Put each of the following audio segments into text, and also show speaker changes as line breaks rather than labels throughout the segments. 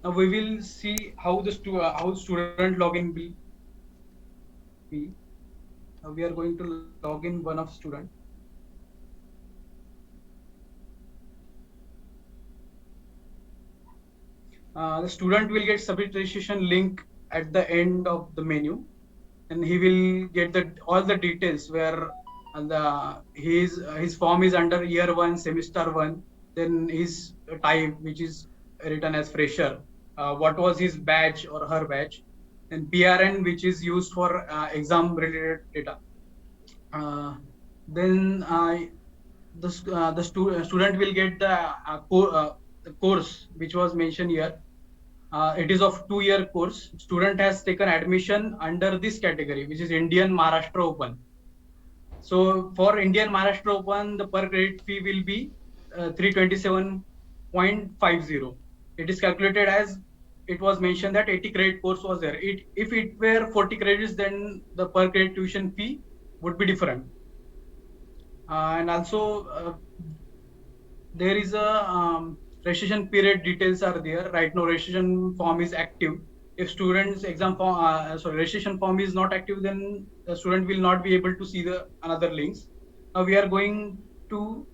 Now we will see how the how student login will be. Now we are going to log in one of student. The student will get submit registration link at the end of the menu, and he will get the all the details where the his form is under year 1 semester 1, then his type which is written as fresher, what was his badge or her badge, and PRN which is used for exam related data. uh, then student will get the course which was mentioned here. It is of 2-year course. Student has taken admission under this category, which is Indian Maharashtra Open. So for Indian Maharashtra Open, the per credit fee will be 327.50. It is calculated as it was mentioned that 80 credit course was there. If it were 40 credits, then the per credit tuition fee would be different. And also there is a registration period details are there. Right now, registration form is active. If student's exam form, registration form is not active, then the student will not be able to see the another links. Now we are going to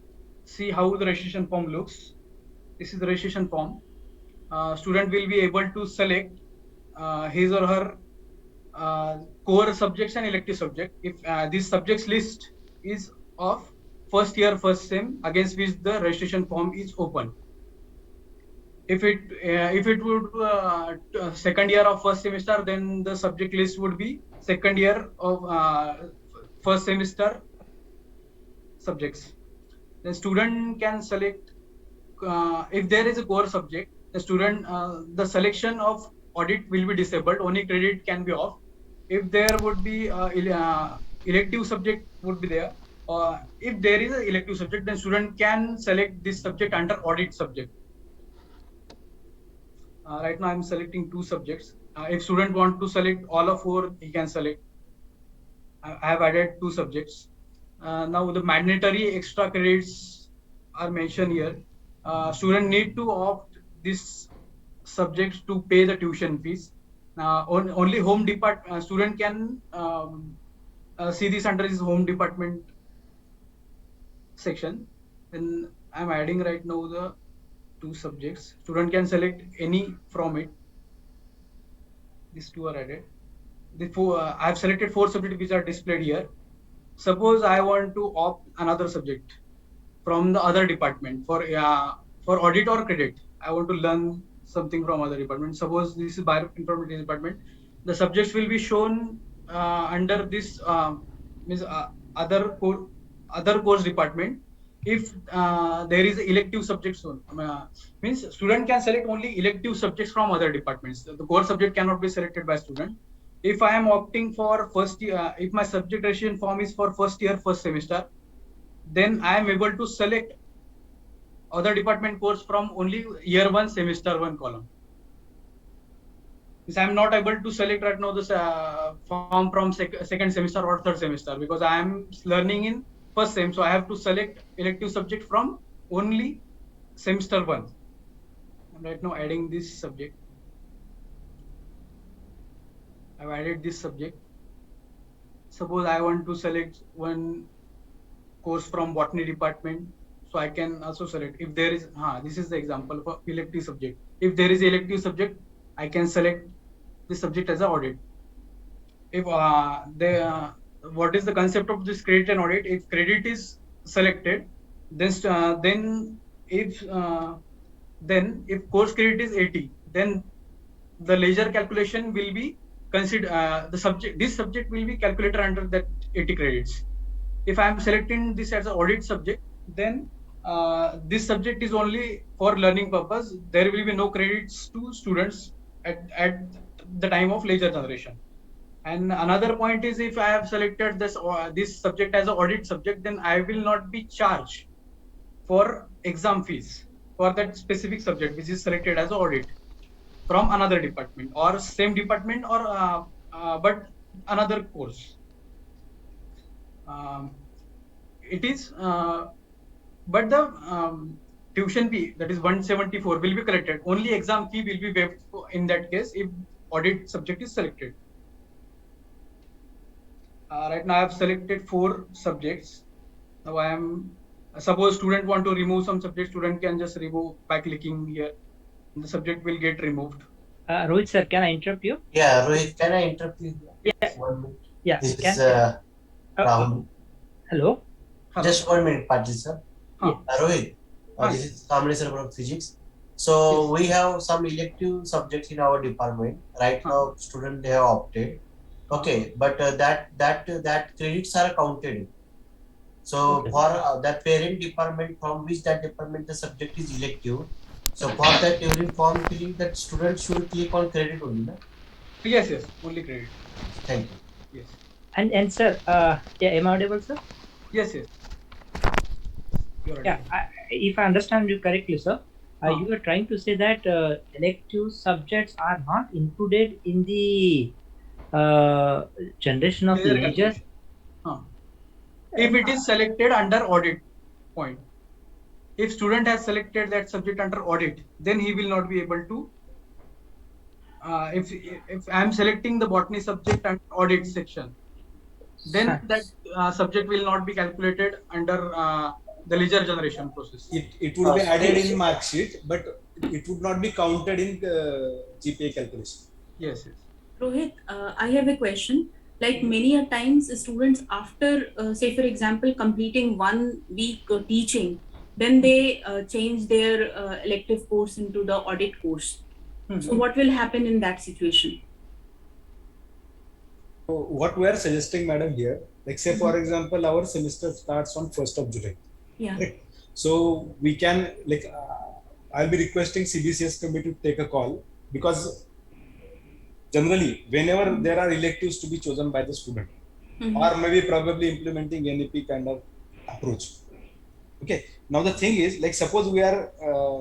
see how the registration form looks. This is the registration form. Student will be able to select his or her core subjects and elective subject. If this subjects list is of first year, first sem, against which the registration form is open. If it would second year of first semester, then the subject list would be second year of first semester subjects. The student can select if there is a core subject. The selection of audit will be disabled. Only credit can be off. If there would be elective subject would be there. If there is an elective subject, then student can select this subject under audit subject. Right now I'm selecting 2 subjects. If student want to select all of 4, he can select. I have added 2 subjects. Now the mandatory extra credits are mentioned here. Student need to opt this subjects to pay the tuition fees. Only home department student can see this under his home department section. Then I'm adding right now the 2 subjects. Student can select any from it. These 2 are added. I have selected 4 subjects which are displayed here. Suppose I want to opt another subject from the other department for audit or credit. I want to learn something from other department. Suppose this is bioinformatics department. The subjects will be shown under this means other course department. If there is elective subjects, means student can select only elective subjects from other departments. The core subject cannot be selected by student. If I am opting for first year, if my subject registration form is for first year, first semester, then I am able to select other department course from only year 1, semester 1 column. Since I am not able to select right now this form from second semester or third semester, because I am learning in first sem, so I have to select elective subject from only semester 1. I'm right now adding this subject. I've added this subject. Suppose I want to select one course from botany department, so I can also select. If there is this is the example for elective subject. If there is elective subject, I can select this subject as an audit. If what is the concept of this credit and audit? If credit is selected, then if if course credit is 80, then the ledger calculation will be consider this subject will be calculated under that 80 credits. If I am selecting this as an audit subject, then this subject is only for learning purpose. There will be no credits to students at the time of ledger generation. And another point is, if I have selected this subject as an audit subject, then I will not be charged for exam fees for that specific subject which is selected as audit from another department or same department or but another course. It is but the tuition fee, that is 174, will be collected. Only exam fee will be waived in that case if audit subject is selected. Right now I have selected 4 subjects. Now I am, suppose student want to remove some subject, student can just remove by clicking here. The subject will get removed.
Rohit sir, can I interrupt you?
Yeah, Rohit, can I interrupt you?
Yeah.
1 minute.
Yeah.
This
Can,
is Rahul.
hello.
Just 1 minute, Patil sir.
Yeah.
Rohit, this is Kamini sir from physics. So we have some elective subjects in our department. Right now, students they have opted. Okay, but that credits are counted. So for that parent department from which that department the subject is elective. So for that during form filling, that student should click on credit only, no?
Yes, only credit.
Thank you.
Yes.
And sir, yeah, am I audible, sir?
Yes.
Yeah, if I understand you correctly, sir, you are trying to say that elective subjects are not included in the generation of lineages.
If it is selected under audit point, if student has selected that subject under audit, then he will not be able to. If I am selecting the botany subject under audit section, then that subject will not be calculated under the ledger generation process.
It would be added in mark sheet, but it would not be counted in GPA calculation.
Yes.
Rohit, I have a question. Like many a times, students after, say for example, completing 1 week teaching, then they change their elective course into the audit course. So what will happen in that situation?
So what we are suggesting, madam, here, like say for example, our semester starts on 1st of July.
Yeah.
Right? So we can like I'll be requesting CBCS committee to take a call, because generally whenever there are electives to be chosen by the student, or maybe probably implementing NEP kind of approach. Okay. Now the thing is, like suppose we are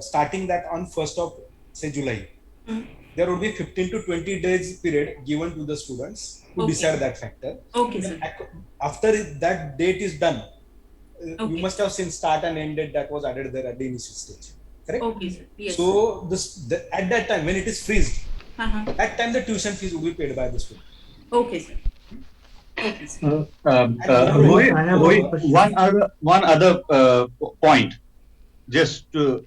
starting that on 1st of say July. There would be 15 to 20 days period given to the students to decide that factor.
Okay, sir.
After that date is done, you must have seen start and end date that was added there at the initial stage. Correct?
Okay, sir. Yes.
So at that time when it is freezed, that time the tuition fees will be paid by the student.
Okay, sir. Okay, sir.
Rohit, one other point. Just can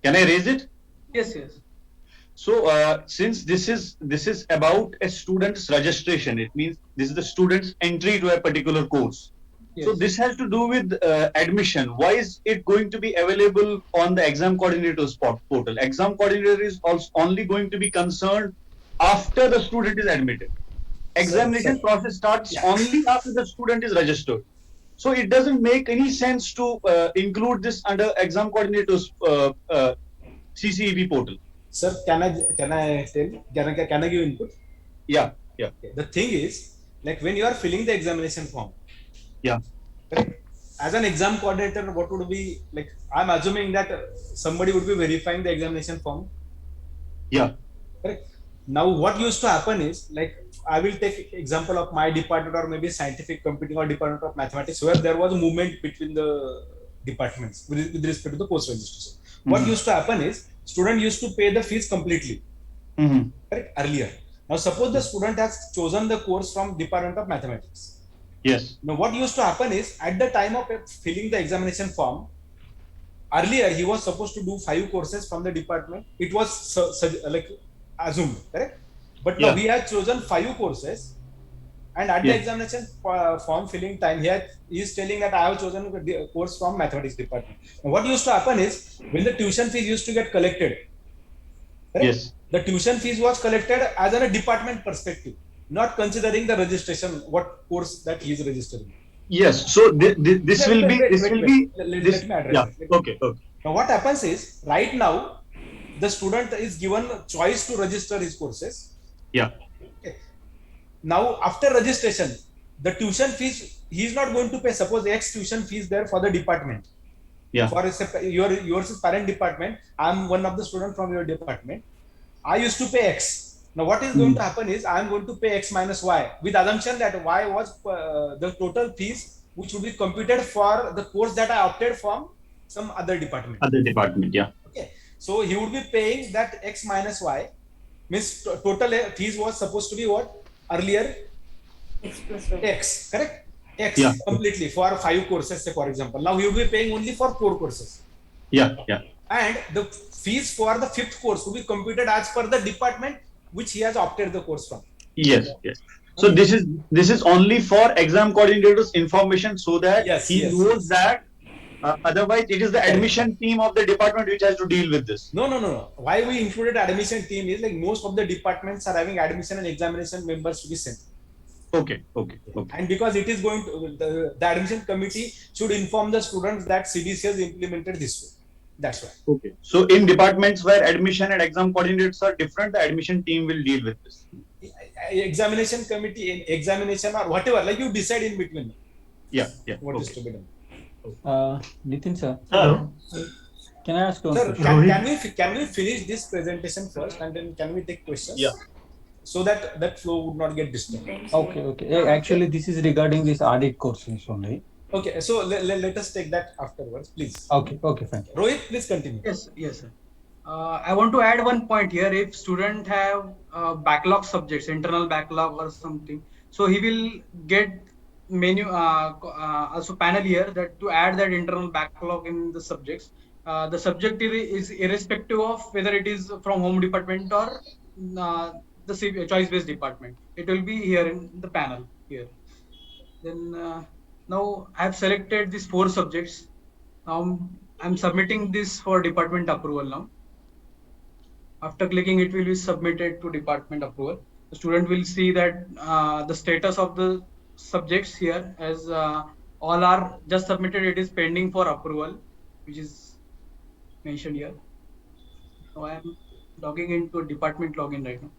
I raise it?
Yes.
So since this is about a student's registration, it means this is the student's entry to a particular course. Yes. So this has to do with admission. Why is it going to be available on the exam coordinator's portal? Exam coordinator is also only going to be concerned after the student is admitted. Examination process starts only after the student is registered. So it doesn't make any sense to include this under exam coordinator's CCEB portal.
Sir, can I tell? Can I give input?
Yeah.
Okay. The thing is, like when you are filling the examination form.
Yeah.
Correct? As an exam coordinator, what would be like? I'm assuming that somebody would be verifying the examination form.
Yeah.
Correct. Now, what used to happen is, like, I will take example of my department or maybe scientific computing or department of mathematics, where there was a movement between the departments with respect to the course registration. What used to happen is, student used to pay the fees completely. Correct? Earlier. Now, suppose the student has chosen the course from Department of Mathematics.
Yes.
Now, what used to happen is, at the time of filling the examination form, earlier he was supposed to do 5 courses from the department. It was like assumed, correct? But now he has chosen 5 courses, and at the examination form filling time, he is telling that I have chosen a course from mathematics department. Now, what used to happen is, when the tuition fees used to get collected, correct? The tuition fees was collected as a department perspective, not considering the registration, what course that he is registering.
Yes. So this will be.
Let me address it.
Okay.
Now what happens is, right now, the student is given choice to register his courses.
Yeah.
Okay. Now after registration, the tuition fees he is not going to pay. Suppose X tuition fees there for the department.
Yeah.
For yours is parent department. I am one of the students from your department. I used to pay X. Now what is going to happen is, I am going to pay X minus Y, with assumption that Y was the total fees which would be computed for the course that I opted from some other department.
Other department, yeah.
Okay, so he would be paying that X minus Y, means total fees was supposed to be what earlier
X plus Y.
X, correct? X
Yeah.
completely for 5 courses, say for example. Now he will be paying only for 4 courses.
Yeah, yeah.
And the fees for the 5th course will be computed as per the department which he has opted the course from.
Yes, yes. So
Okay.
this is only for exam coordinator's information, so that
Yes,
he
yes,
knows
yes.
that otherwise it is the admission team of the department which has to deal with this.
No. Why we included admission team is like most of the departments are having admission and examination members to be sent.
Okay.
And because it is going to, the admission committee should inform the students that CDC has implemented this way. That's why.
Okay. So in departments where admission and exam coordinators are different, the admission team will deal with this.
Examination committee, examination or whatever, like you decide in between.
Yeah.
What is to be done.
Nitin sir,
Hello.
can I ask one
Sir,
question?
can we finish this presentation first and then can we take questions?
Yeah.
So that flow would not get disturbed.
Okay. Actually, this is regarding this audit courses only.
Okay, so let us take that afterwards, please.
Okay, fine.
Rohit, please continue.
Yes, sir. I want to add one point here. If student have backlog subjects, internal backlog or something, so he will get menu also panel here that to add that internal backlog in the subjects. The subject is irrespective of whether it is from home department or the choice based department. It will be here in the panel here. Then now I have selected these 4 subjects. Now I'm submitting this for department approval now. After clicking, it will be submitted to department approval. The student will see that the status of the subjects here as all are just submitted. It is pending for approval, which is mentioned here. So I am logging into a department login right now.